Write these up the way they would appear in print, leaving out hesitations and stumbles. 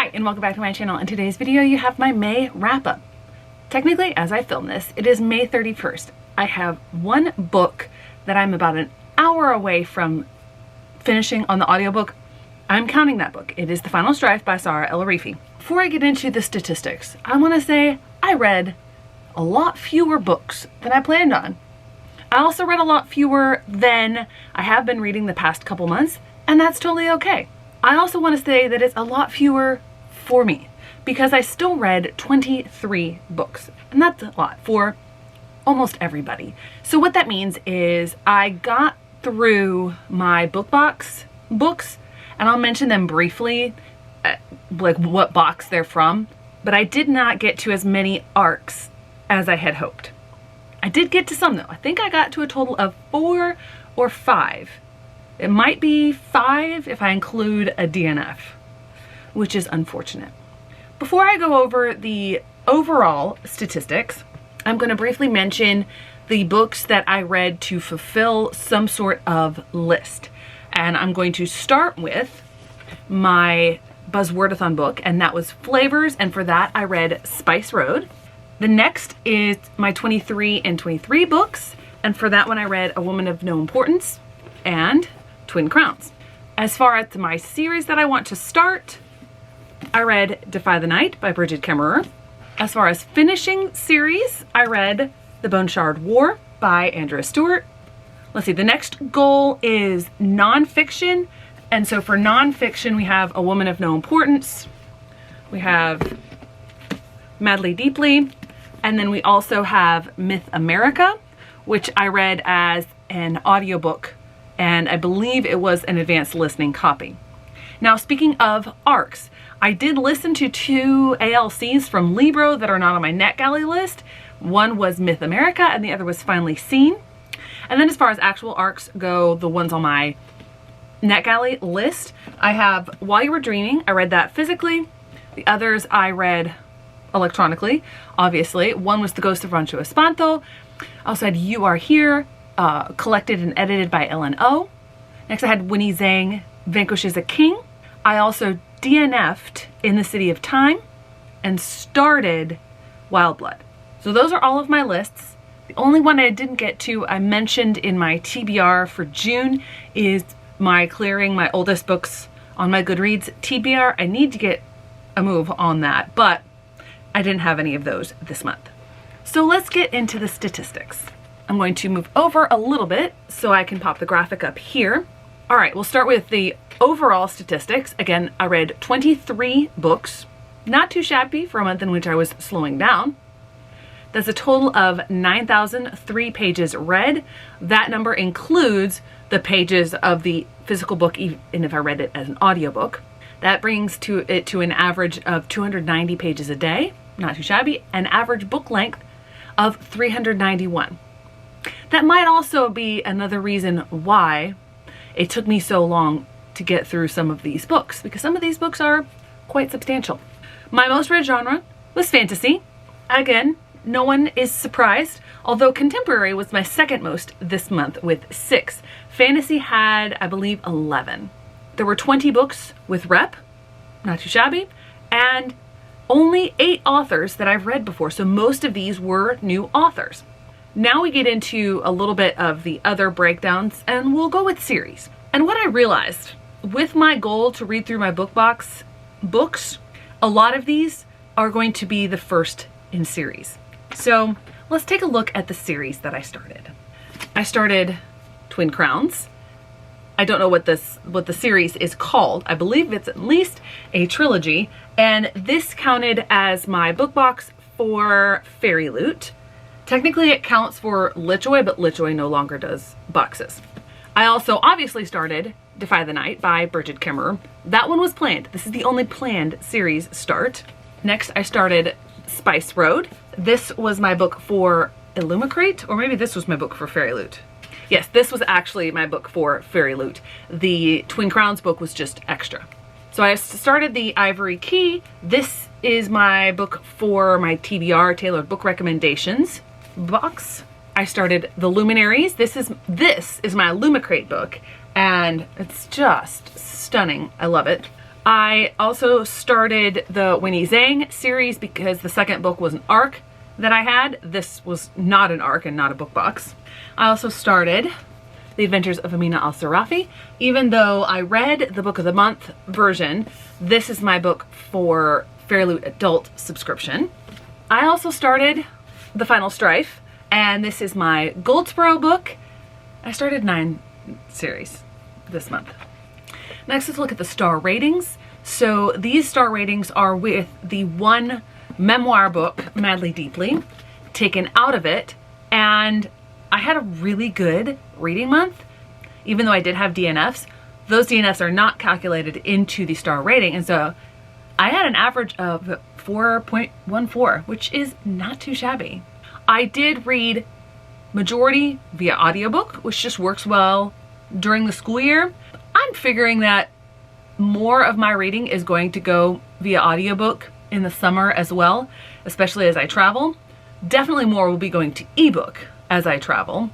Hi, and welcome back to my channel. In today's video, you have my May wrap-up. Technically, as I film this, it is May 31st. I have one book that I'm about an hour away from finishing on the audiobook. I'm counting that book. It is The Final Strife by Sarah El-Arifi. Before I get into the statistics, I want to say I read a lot fewer books than I planned on. I also read a lot fewer than I have been reading the past couple months, and that's totally okay. I also want to say that it's a lot fewer for me because I still read 23 books, and that's a lot for almost everybody. So what that means is I got through my book box books, and I'll mention them briefly, like what box they're from, but I did not get to as many arcs as I had hoped. I did get to some though. I think I got to a total of 4 or 5. It might be 5 if I include a DNF, which is unfortunate. Before I go over the overall statistics, I'm going to briefly mention the books that I read to fulfill some sort of list. And I'm going to start with my Buzzwordathon book, and that was Flavors, and for that I read Spice Road. The next is my 23 and 23 books, and for that one I read A Woman of No Importance and Twin Crowns. As far as my series that I want to start, I read Defy the Night by Bridget Kemmerer. As far as finishing series, I read The Bone Shard War by Andrea Stewart. Let's see, the next goal is nonfiction. And so for nonfiction, we have A Woman of No Importance. We have Madly Deeply. And then we also have Myth America, which I read as an audiobook, and I believe it was an advanced listening copy. Now, speaking of arcs, I did listen to 2 ALCs from Libro that are not on my NetGalley list. One was Myth America and the other was Finally Seen. And then as far as actual arcs go, the ones on my NetGalley list, I have While You Were Dreaming. I read that physically. The others I read electronically, obviously. One was The Ghost of Rancho Espanto. I also had You Are Here, collected and edited by Ellen-O. Next I had Winnie Zhang, Vanquishes a King. I also DNF'd In the City of Time and started Wild Blood. So those are all of my lists. The only one I didn't get to, I mentioned in my TBR for June, is my clearing my oldest books on my Goodreads TBR. I need to get a move on that, but I didn't have any of those this month. So let's get into the statistics. I'm going to move over a little bit so I can pop the graphic up here. All right, we'll start with the overall statistics. Again, I read 23 books, not too shabby for a month in which I was slowing down. That's a total of 9,003 pages read. That number includes the pages of the physical book, even if I read it as an audiobook. That brings it to an average of 290 pages a day, not too shabby, an average book length of 391. That might also be another reason why it took me so long to get through some of these books, because some of these books are quite substantial. My most read genre was fantasy. Again, no one is surprised, although contemporary was my second most this month with 6. Fantasy had, I believe, 11. There were 20 books with rep, not too shabby, and only 8 authors that I've read before, so most of these were new authors. Now we get into a little bit of the other breakdowns, and we'll go with series. And what I realized with my goal to read through my book box books, a lot of these are going to be the first in series. So let's take a look at the series that I started. I started Twin Crowns. I don't know what the series is called. I believe it's at least a trilogy, and this counted as my book box for Fairy Loot. Technically it counts for Litjoy, but Litjoy no longer does boxes. I also obviously started Defy the Night by Bridget Kemmerer. That one was planned. This is the only planned series start. Next I started Spice Road. This was my book for Illumicrate, or maybe this was my book for Fairy Loot. Yes, this was actually my book for Fairy Loot. The Twin Crowns book was just extra. So I started the Ivory Key. This is my book for my TBR, Tailored Book Recommendations box. I started The Luminaries. This is my Illumicrate book, and it's just stunning. I love it. I also started the Winnie Zhang series because the second book was an arc that I had. This was not an arc and not a book box. I also started The Adventures of Amina Al-Sarafi. Even though I read the Book of the Month version, this is my book for fairly adult subscription. I also started The Final Strife, and this is my Goldsboro book. I started 9 series this month. Next, let's look at the star ratings. So these star ratings are with the one memoir book, Madly Deeply, taken out of it. And I had a really good reading month. Even though I did have DNFs, those DNFs are not calculated into the star rating. And so I had an average of 4.14, which is not too shabby. I did read majority via audiobook, which just works well during the school year. I'm figuring that more of my reading is going to go via audiobook in the summer as well, especially as I travel. Definitely more will be going to ebook as I travel.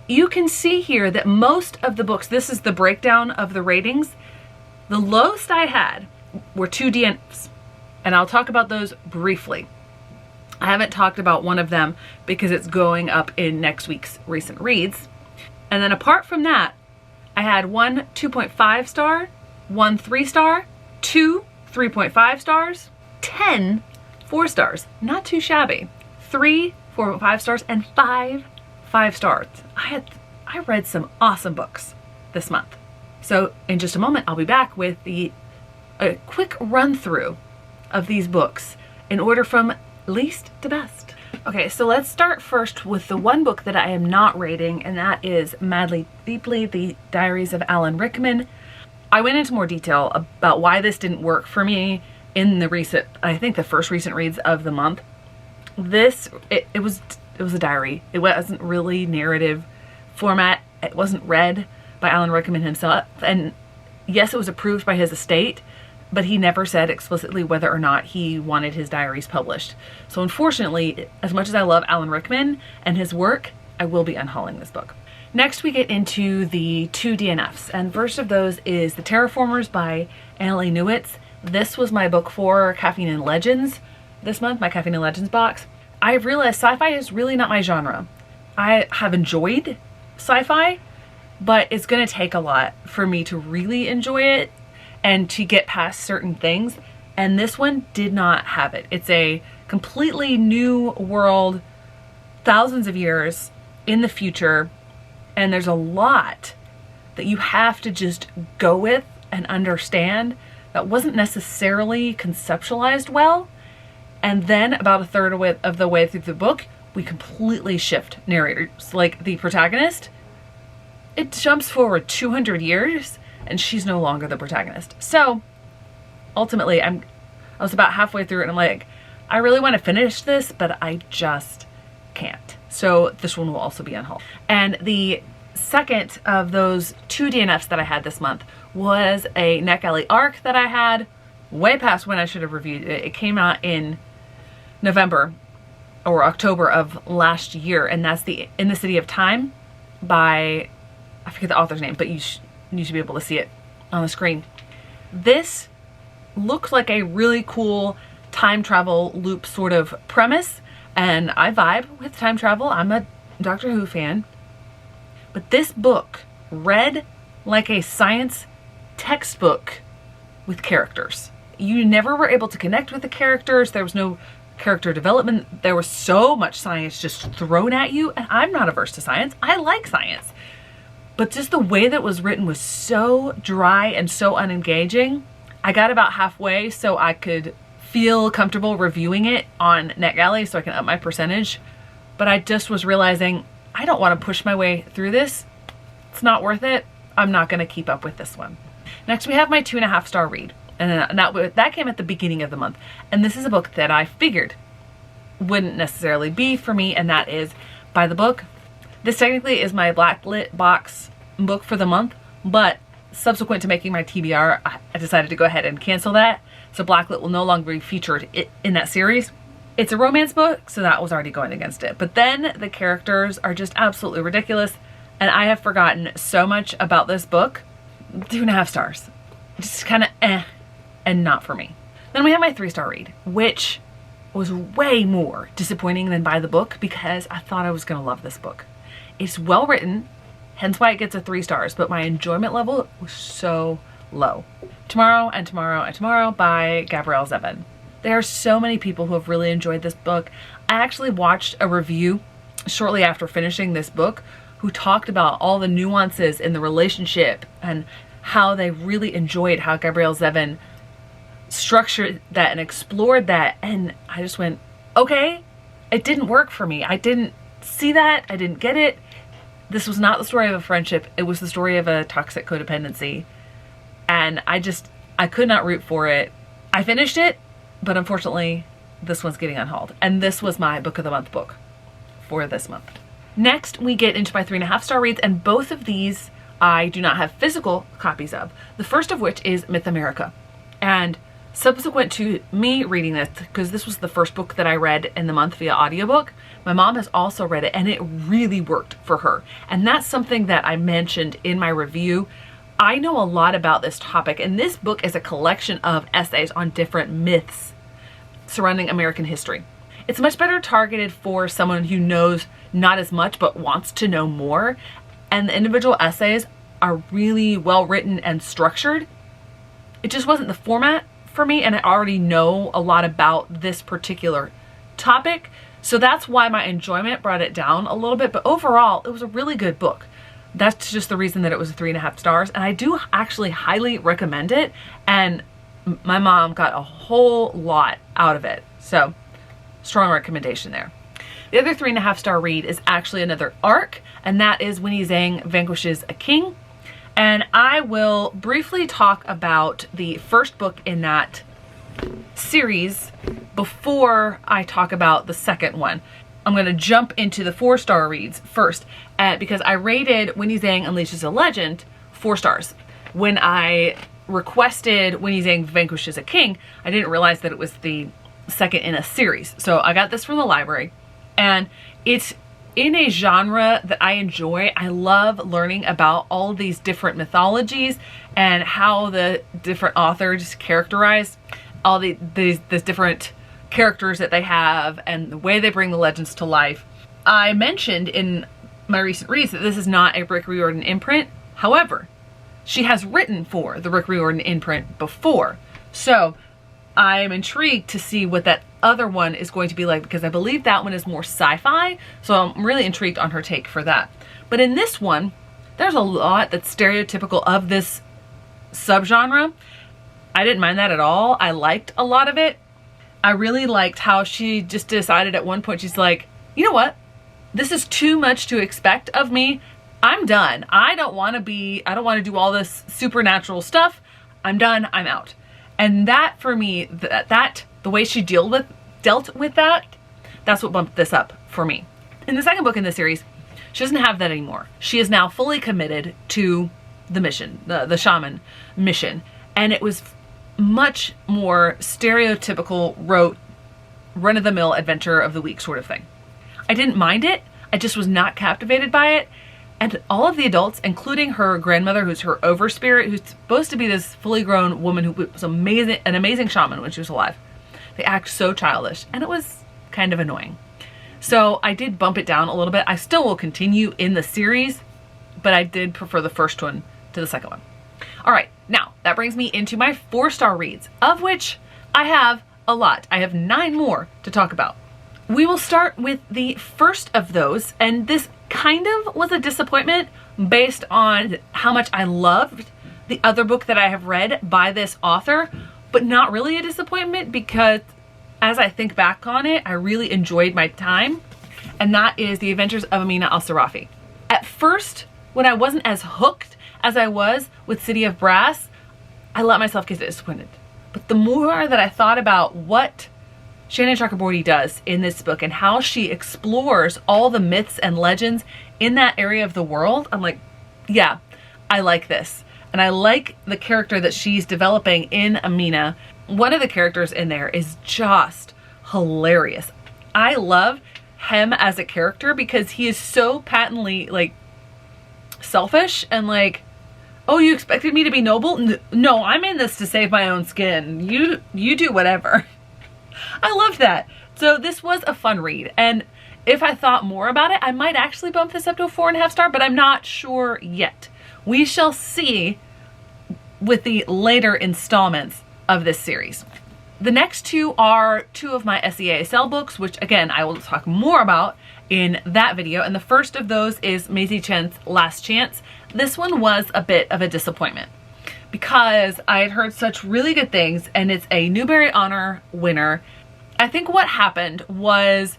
You can see here that most of the books, this is the breakdown of the ratings. The lowest I had were 2 DNFs, and I'll talk about those briefly. I haven't talked about one of them because it's going up in next week's recent reads. And then apart from that, I had 1 2.5 star, 1 3 star, 2 3.5 stars, 10 4 stars. Not too shabby. 3 4.5 stars, and 5 5 stars. I read some awesome books this month. So in just a moment, I'll be back with a quick run through of these books in order from least to best. Okay, so let's start first with the one book that I am not rating, and that is Madly Deeply, The Diaries of Alan Rickman. I went into more detail about why this didn't work for me in the recent, I think the first recent reads of the month. It was a diary. It wasn't really narrative format. It wasn't read by Alan Rickman himself. And yes, it was approved by his estate, but he never said explicitly whether or not he wanted his diaries published. So unfortunately, as much as I love Alan Rickman and his work, I will be unhauling this book. Next, we get into the 2 DNFs, and first of those is The Terraformers by Annalee Newitz. This was my book for Caffeine and Legends this month, my Caffeine and Legends box. I've realized sci-fi is really not my genre. I have enjoyed sci-fi, but it's going to take a lot for me to really enjoy it and to get past certain things, and this one did not have it. It's a completely new world, thousands of years in the future, and there's a lot that you have to just go with and understand that wasn't necessarily conceptualized well. And then about a third of the way through the book, we completely shift narrators. Like the protagonist, it jumps forward 200 years and she's no longer the protagonist. So ultimately, I was about halfway through it and I'm like, I really want to finish this, but I just can't. So this one will also be unhauled. And the second of those 2 DNFs that I had this month was a NetGalley arc that I had way past when I should have reviewed it. It came out in November or October of last year, and that's the In the City of Time by, I forget the author's name, but you should be able to see it on the screen. This looks like a really cool time travel loop sort of premise, and I vibe with time travel. I'm a Doctor Who fan. But this book read like a science textbook with characters. You never were able to connect with the characters. There was no character development. There was so much science just thrown at you, and I'm not averse to science. I like science. But just the way that it was written was so dry and so unengaging. I got about halfway so I could feel comfortable reviewing it on NetGalley so I can up my percentage. But I just was realizing I don't want to push my way through this. It's not worth it. I'm not going to keep up with this one. Next, we have my 2.5 star read. And that came at the beginning of the month. And this is a book that I figured wouldn't necessarily be for me, and that is By the Book. This technically is my Blacklit box book for the month, but subsequent to making my TBR, I decided to go ahead and cancel that. So Blacklit will no longer be featured in that series. It's a romance book, so that was already going against it. But then the characters are just absolutely ridiculous, and I have forgotten so much about this book. 2.5 stars. Just kind of and not for me. Then we have my 3-star read, which was way more disappointing than buy the book because I thought I was going to love this book. It's well written, hence why it gets a 3 stars, but my enjoyment level was so low. Tomorrow and Tomorrow and Tomorrow by Gabrielle Zevin. There are so many people who have really enjoyed this book. I actually watched a review shortly after finishing this book who talked about all the nuances in the relationship and how they really enjoyed how Gabrielle Zevin structured that and explored that. And I just went, okay, it didn't work for me. I didn't see that. I didn't get it. This was not the story of a friendship. It was the story of a toxic codependency. And I could not root for it. I finished it, but unfortunately, this one's getting unhauled. And this was my book of the month book for this month. Next, we get into my 3.5-star reads, and both of these I do not have physical copies of. The first of which is Myth America. And subsequent to me reading this, because this was the first book that I read in the month via audiobook, my mom has also read it and it really worked for her. And that's something that I mentioned in my review. I know a lot about this topic, and this book is a collection of essays on different myths surrounding American history. It's much better targeted for someone who knows not as much but wants to know more. And the individual essays are really well written and structured. It just wasn't the format for me, and I already know a lot about this particular topic. So that's why my enjoyment brought it down a little bit. But overall, it was a really good book. That's just the reason that it was 3.5 stars. And I do actually highly recommend it. And my mom got a whole lot out of it. So strong recommendation there. The other 3.5-star read is actually another arc, and that is Winnie Zhang Vanquishes a King. And I will briefly talk about the first book in that series before I talk about the second one. I'm going to jump into the 4-star reads first because I rated Winnie Zhang Unleashes a Legend 4 stars. When I requested Winnie Zhang Vanquishes a King, I didn't realize that it was the second in a series. So I got this from the library, and it's in a genre that I enjoy. I love learning about all of these different mythologies and how the different authors characterize all these different characters that they have and the way they bring the legends to life. I mentioned in my recent reads that this is not a Rick Riordan imprint. However, she has written for the Rick Riordan imprint before. So I'm intrigued to see what that other one is going to be like, because I believe that one is more sci-fi. So I'm really intrigued on her take for that. But in this one, there's a lot that's stereotypical of this subgenre. I didn't mind that at all. I liked a lot of it. I really liked how she just decided at one point, she's like, you know what? This is too much to expect of me. I'm done. I don't want to do all this supernatural stuff. I'm done. I'm out. And that for me, the way she dealt with that, that's what bumped this up for me. In the second book in the series, she doesn't have that anymore. She is now fully committed to the mission, the shaman mission. And it was much more stereotypical, rote, run-of-the-mill adventure of the week sort of thing. I didn't mind it. I just was not captivated by it. And all of the adults, including her grandmother, who's her overspirit, who's supposed to be this fully grown woman who was an amazing shaman when she was alive, they act so childish, and it was kind of annoying. So I did bump it down a little bit. I still will continue in the series, but I did prefer the first one to the second one. All right, now that brings me into my 4-star reads, of which I have a lot. I have 9 more to talk about. We will start with the first of those, and this kind of was a disappointment based on how much I loved the other book that I have read by this author, but not really a disappointment because as I think back on it, I really enjoyed my time, and that is The Adventures of Amina Al-Sarafi. At first, when I wasn't as hooked as I was with City of Brass, I let myself get disappointed. But the more that I thought about what Shannon Chakraborty does in this book and how she explores all the myths and legends in that area of the world, I'm like, yeah, I like this. And I like the character that she's developing in Amina. One of the characters in there is just hilarious. I love him as a character because he is so patently like selfish and like Oh, you expected me to be noble? No, I'm in this to save my own skin. You do whatever. I loved that. So this was a fun read. And if I thought more about it, I might actually bump this up to a 4.5 star, but I'm not sure yet. We shall see with the later installments of this series. The next two are two of my SEASL books, which again, I will talk more about in that video. And the first of those is Maisie Chen's Last Chance. This one was a bit of a disappointment because I had heard such really good things, and it's a Newbery Honor winner. I think what happened was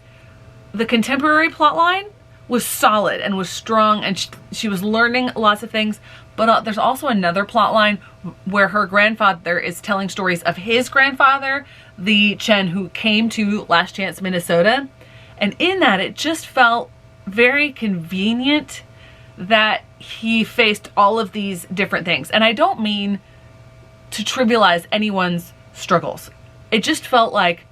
the contemporary plotline was solid and was strong, and she was learning lots of things, but there's also another plotline where her grandfather is telling stories of his grandfather, the Chen who came to Last Chance, Minnesota. And in that, it just felt very convenient that he faced all of these different things. And I don't mean to trivialize anyone's struggles. It just felt like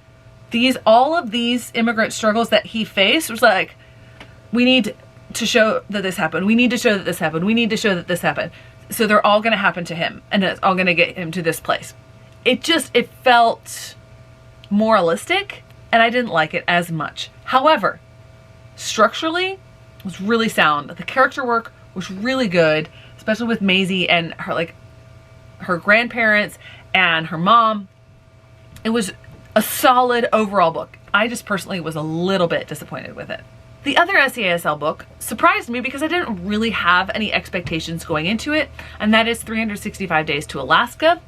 all of these immigrant struggles that he faced was like, we need to show that this happened. We need to show that this happened. We need to show that this happened. So they're all going to happen to him, and it's all going to get him to this place. It felt moralistic, and I didn't like it as much. However, structurally, it was really sound. The character work was really good, especially with Maisie and her grandparents and her mom. It was a solid overall book. I just personally was a little bit disappointed with it. The other SEASL book surprised me because I didn't really have any expectations going into it, and that is 365 Days to Alaska.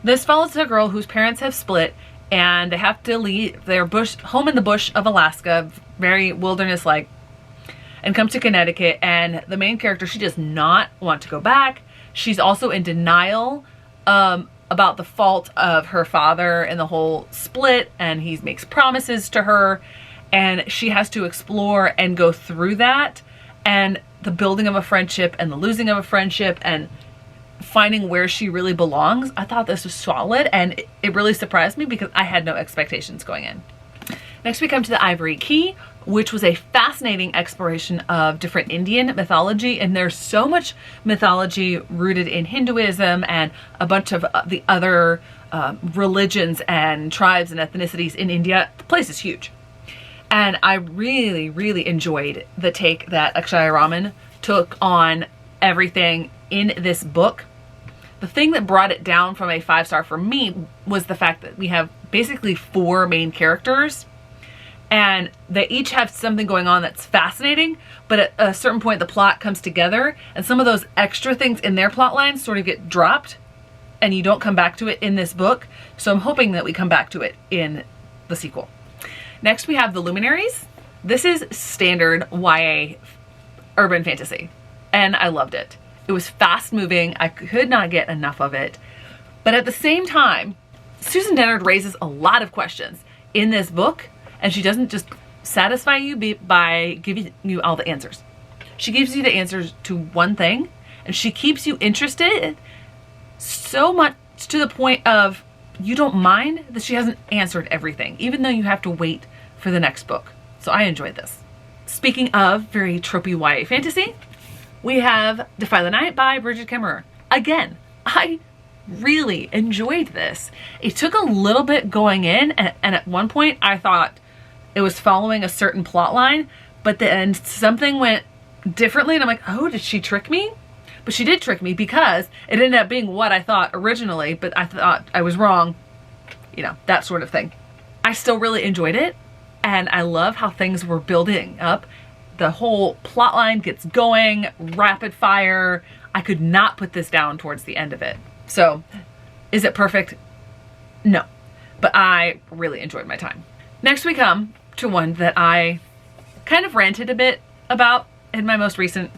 This follows a girl whose parents have split, and they have to leave their home in the bush of Alaska, very wilderness-like, and come to Connecticut. And the main character, she does not want to go back. She's also in denial about the fault of her father and the whole split, and he makes promises to her, and she has to explore and go through that, and the building of a friendship and the losing of a friendship and finding where she really belongs. I thought this was solid, and it really surprised me because I had no expectations going in. Next we come to the Ivory Key, which was a fascinating exploration of different Indian mythology, and there's so much mythology rooted in Hinduism and a bunch of the other religions and tribes and ethnicities in India. The place is huge. And I really, really enjoyed the take that Akshay Raman took on everything in this book. The thing that brought it down from a 5-star for me was the fact that we have basically 4 main characters, and they each have something going on that's fascinating, but at a certain point the plot comes together, and some of those extra things in their plot lines sort of get dropped, and you don't come back to it in this book. So I'm hoping that we come back to it in the sequel. Next we have The Luminaries. This is standard YA urban fantasy, and I loved it. It was fast moving. I could not get enough of it. But at the same time, Susan Dennard raises a lot of questions in this book, and she doesn't just satisfy you by giving you all the answers. She gives you the answers to one thing, and she keeps you interested so much to the point of you don't mind that she hasn't answered everything, even though you have to wait for the next book. So I enjoyed this. Speaking of very tropey YA fantasy, we have Defy the Night by Bridget Kemmerer. Again, I really enjoyed this. It took a little bit going in, and at one point I thought it was following a certain plot line, but then something went differently, and I'm like, oh, did she trick me? But she did trick me because it ended up being what I thought originally, but I thought I was wrong. You know, that sort of thing. I still really enjoyed it, and I love how things were building up. The whole plot line gets going, rapid fire. I could not put this down towards the end of it. So, is it perfect? No, but I really enjoyed my time. Next we come to one that I kind of ranted a bit about in my most recent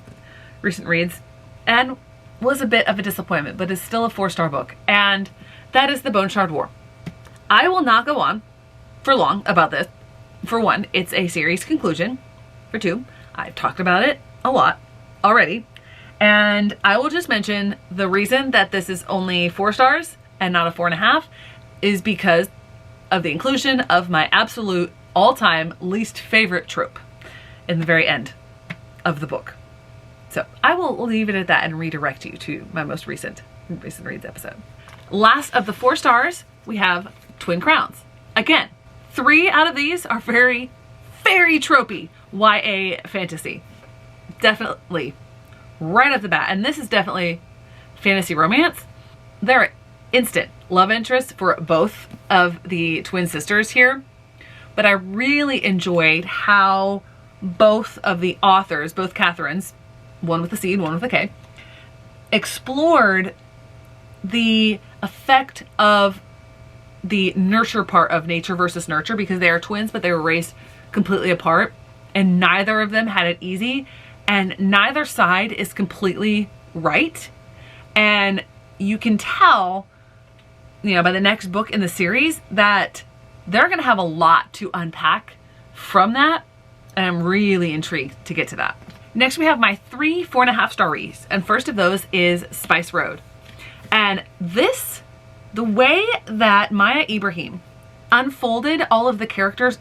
reads, and was a bit of a disappointment, but is still a 4-star book, and that is The Bone Shard War. I will not go on for long about this. For one, it's a series conclusion. For two, I've talked about it a lot already, and I will just mention the reason that this is only 4 stars and not a 4.5 is because of the inclusion of my absolute all-time least favorite trope in the very end of the book. So I will leave it at that and redirect you to my most recent reads episode. Last of the 4 stars, we have Twin Crowns. Again, 3 out of these are very, very tropey YA fantasy. Definitely right off the bat. And this is definitely fantasy romance. They're instant love interests for both of the twin sisters here. But I really enjoyed how both of the authors, both Catherines, one with a C and one with a K, explored the effect of the nurture part of nature versus nurture, because they are twins, but they were raised completely apart, and neither of them had it easy, and neither side is completely right. And you can tell, you know, by the next book in the series that they're going to have a lot to unpack from that, and I'm really intrigued to get to that. Next, we have my 3 4.5 star reads, and first of those is Spice Road. And this, the way that Maya Ibrahim unfolded all of the characters,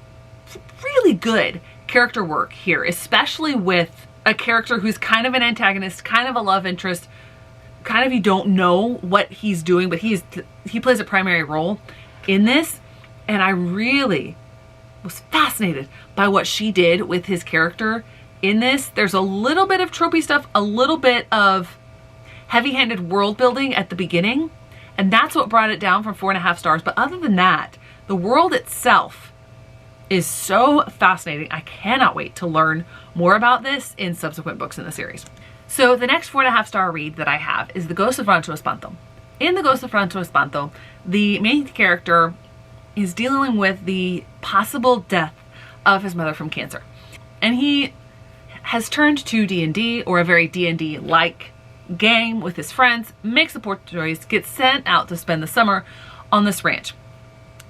really good character work here, especially with a character who's kind of an antagonist, kind of a love interest, kind of you don't know what he's doing, but he plays a primary role in this. And I really was fascinated by what she did with his character in this. There's a little bit of tropey stuff, a little bit of heavy-handed world building at the beginning, and that's what brought it down from 4.5 stars. But other than that, the world itself is so fascinating. I cannot wait to learn more about this in subsequent books in the series. So the next 4.5 star read that I have is The Ghost of Rancho Espanto. In The Ghost of Rancho Espanto, the main character is dealing with the possible death of his mother from cancer. And he has turned to D&D, or a very D&D-like game with his friends, makes a poor choice, gets sent out to spend the summer on this ranch.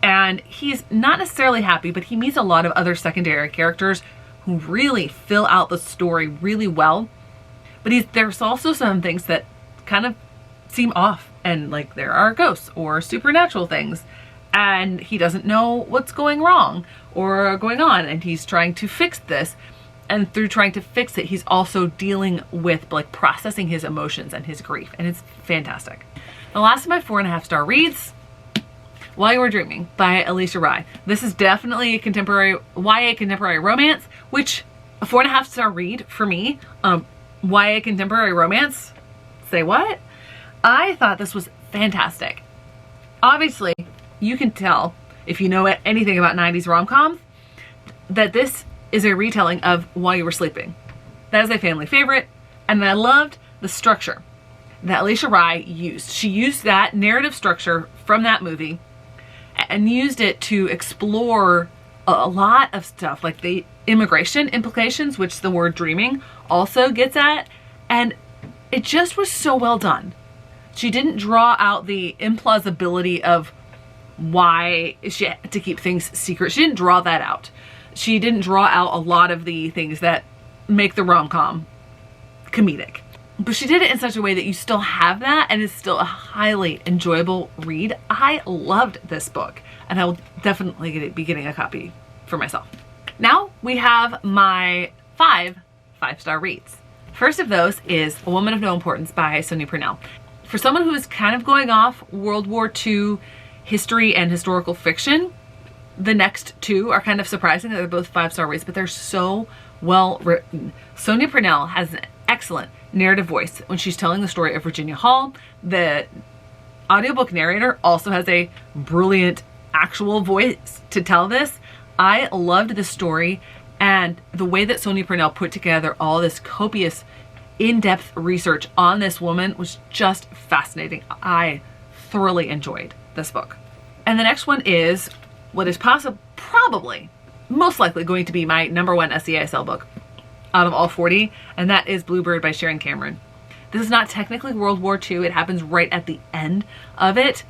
And he's not necessarily happy, but he meets a lot of other secondary characters who really fill out the story really well. But there's also some things that kind of seem off, and like there are ghosts or supernatural things, and he doesn't know what's going wrong or going on, and he's trying to fix this. And through trying to fix it, he's also dealing with like processing his emotions and his grief, and it's fantastic. The last of my 4.5 star reads, While You Were Dreaming by Alicia Rai. This is definitely a contemporary YA contemporary romance, which a 4.5 star read for me. YA contemporary romance, say what? I thought this was fantastic. Obviously, you can tell if you know anything about 90s rom-coms that this is a retelling of While You Were Sleeping. That is a family favorite, and I loved the structure that Alicia Rai used. She used that narrative structure from that movie and used it to explore a lot of stuff, like the immigration implications, which the word dreaming also gets at, and it just was so well done. She didn't draw out the implausibility of why she had to keep things secret. She didn't draw that out. She didn't draw out a lot of the things that make the rom-com comedic. But she did it in such a way that you still have that, and it's still a highly enjoyable read. I loved this book, and I will definitely be getting a copy for myself. Now we have my 5 5-star reads. First of those is A Woman of No Importance by Sonia Purnell. For someone who is kind of going off World War II history and historical fiction, the next 2 are kind of surprising. They're both 5-star reads, but they're so well written. Sonia Purnell has an excellent narrative voice when she's telling the story of Virginia Hall. The audiobook narrator also has a brilliant actual voice to tell this. I loved this story, and the way that Sonia Purnell put together all this copious in-depth research on this woman was just fascinating. I thoroughly enjoyed this book. And the next one is what is probably most likely going to be my #1 SCISL book out of all 40, and that is Bluebird by Sharon Cameron. This is not technically World War II. It happens right at the end of it,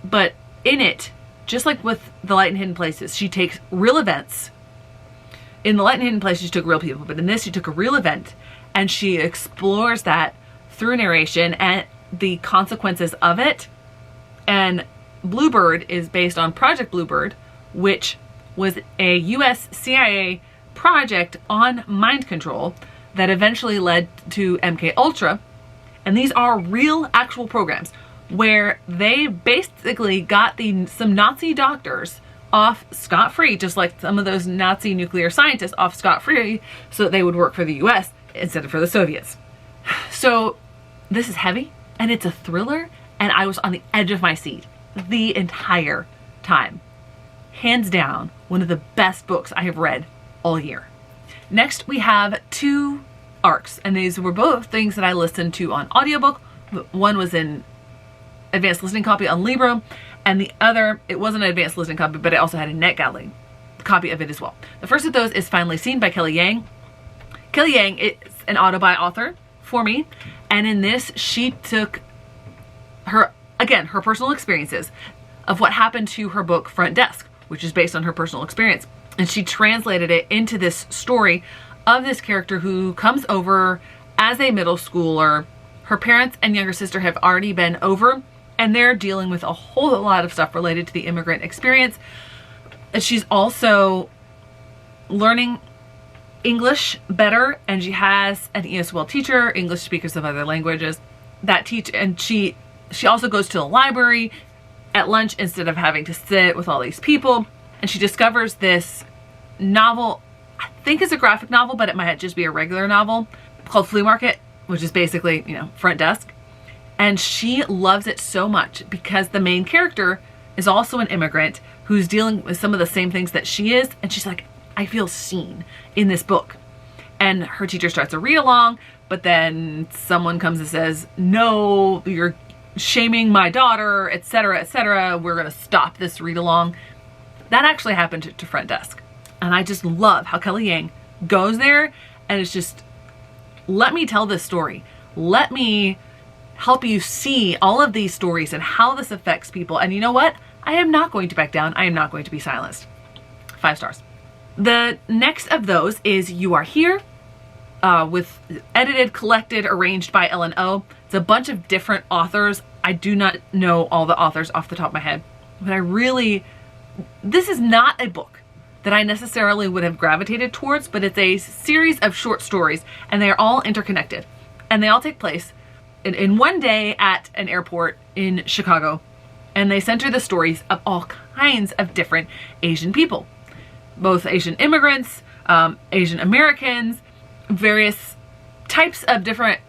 but in it, just like with The Light and Hidden Places, she takes real events. In The Light and Hidden Places, she took real people, but in this, she took a real event, and she explores that through narration and the consequences of it. And Bluebird is based on Project Bluebird, which was a US CIA project on mind control that eventually led to MK Ultra. And these are real actual programs where they basically got some Nazi doctors off scot-free, just like some of those Nazi nuclear scientists off scot-free, so that they would work for the US instead of for the Soviets. So this is heavy, and it's a thriller, and I was on the edge of my seat the entire time. Hands down, one of the best books I have read all year. Next, we have 2 arcs, and these were both things that I listened to on audiobook. One was in advanced listening copy on Libro, and the other, it wasn't an advanced listening copy, but it also had a NetGalley copy of it as well. The first of those is Finally Seen by Kelly Yang. Kelly Yang is an autobi author for me, and in this, she took her personal experiences of what happened to her book Front Desk, which is based on her personal experience, and she translated it into this story of this character who comes over as a middle schooler. Her parents and younger sister have already been over, and they're dealing with a whole lot of stuff related to the immigrant experience. And she's also learning English better, and she has an ESOL teacher, English speakers of other languages, that teach, and she also goes to the library at lunch instead of having to sit with all these people. And she discovers this novel, I think it's a graphic novel, but it might just be a regular novel, called Flea Market, which is basically, Front Desk. And she loves it so much because the main character is also an immigrant who's dealing with some of the same things that she is. And she's like, I feel seen in this book. And her teacher starts to read along, but then someone comes and says, no, you're shaming my daughter, etc., etc. We're going to stop this read along. That actually happened to Front Desk. And I just love how Kelly Yang goes there and it's just, let me tell this story. Let me help you see all of these stories and how this affects people. And you know what? I am not going to back down. I am not going to be silenced. 5 stars. The next of those is You Are Here, with edited, collected, arranged by L&O. It's a bunch of different authors. I do not know all the authors off the top of my head, but this is not a book that I necessarily would have gravitated towards, but it's a series of short stories, and they are all interconnected, and they all take place in one day at an airport in Chicago, and they center the stories of all kinds of different Asian people, both Asian immigrants, Asian Americans, various types of different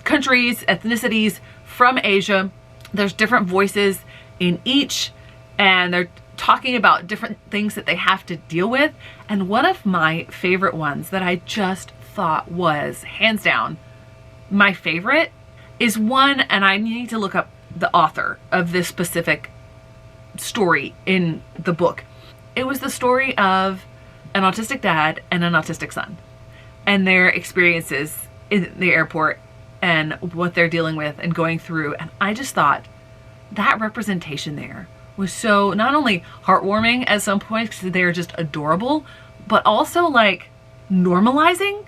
countries, ethnicities from Asia. There's different voices in each, and they're talking about different things that they have to deal with. And one of my favorite ones that I just thought was hands down my favorite is one, and I need to look up the author of this specific story in the book. It was the story of an autistic dad and an autistic son and their experiences in the airport and what they're dealing with and going through. And I just thought that representation there was so not only heartwarming at some points because they're just adorable, but also like normalizing,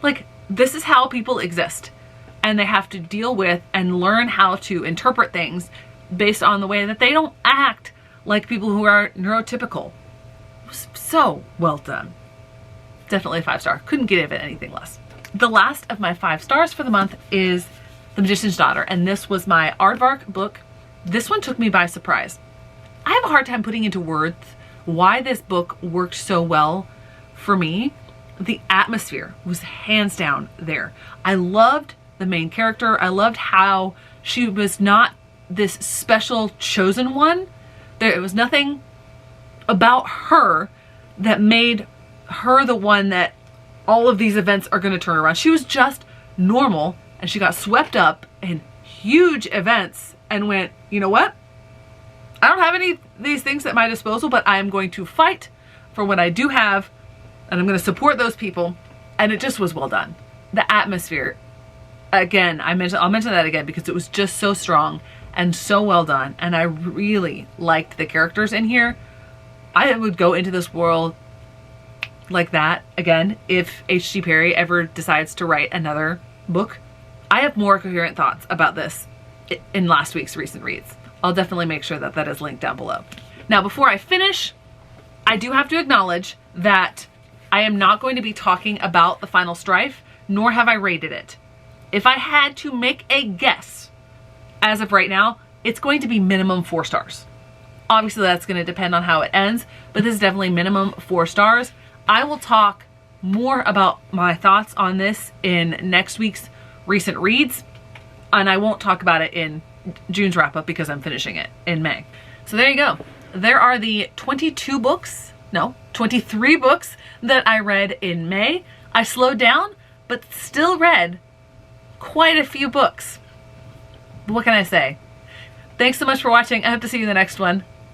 like this is how people exist and they have to deal with and learn how to interpret things based on the way that they don't act like people who are neurotypical. It was so well done. Definitely a 5-star. Couldn't give it anything less. The last of my 5 stars for the month is The Magician's Daughter, and this was my aardvark book. This one took me by surprise. I have a hard time putting into words why this book worked so well for me. The atmosphere was hands down there. I loved the main character. I loved how she was not this special chosen one. There was nothing about her that made her the one that all of these events are going to turn around. She was just normal, and she got swept up in huge events and went, you know what? I don't have any of these things at my disposal, but I am going to fight for what I do have, and I'm going to support those people. And it just was well done. The atmosphere, again, I'll mention that again because it was just so strong and so well done. And I really liked the characters in here. I would go into this world like that again if H.G. Perry ever decides to write another book. I have more coherent thoughts about this in last week's recent reads. I'll definitely make sure that that is linked down below. Now, before I finish, I do have to acknowledge that I am not going to be talking about The Final Strife, nor have I rated it. If I had to make a guess, as of right now, it's going to be minimum 4 stars. Obviously that's going to depend on how it ends, but this is definitely minimum 4 stars. I will talk more about my thoughts on this in next week's recent reads, and I won't talk about it in June's wrap up because I'm finishing it in May. So there you go. There are the 23 books that I read in May. I slowed down, but still read quite a few books. What can I say? Thanks so much for watching. I hope to see you in the next one.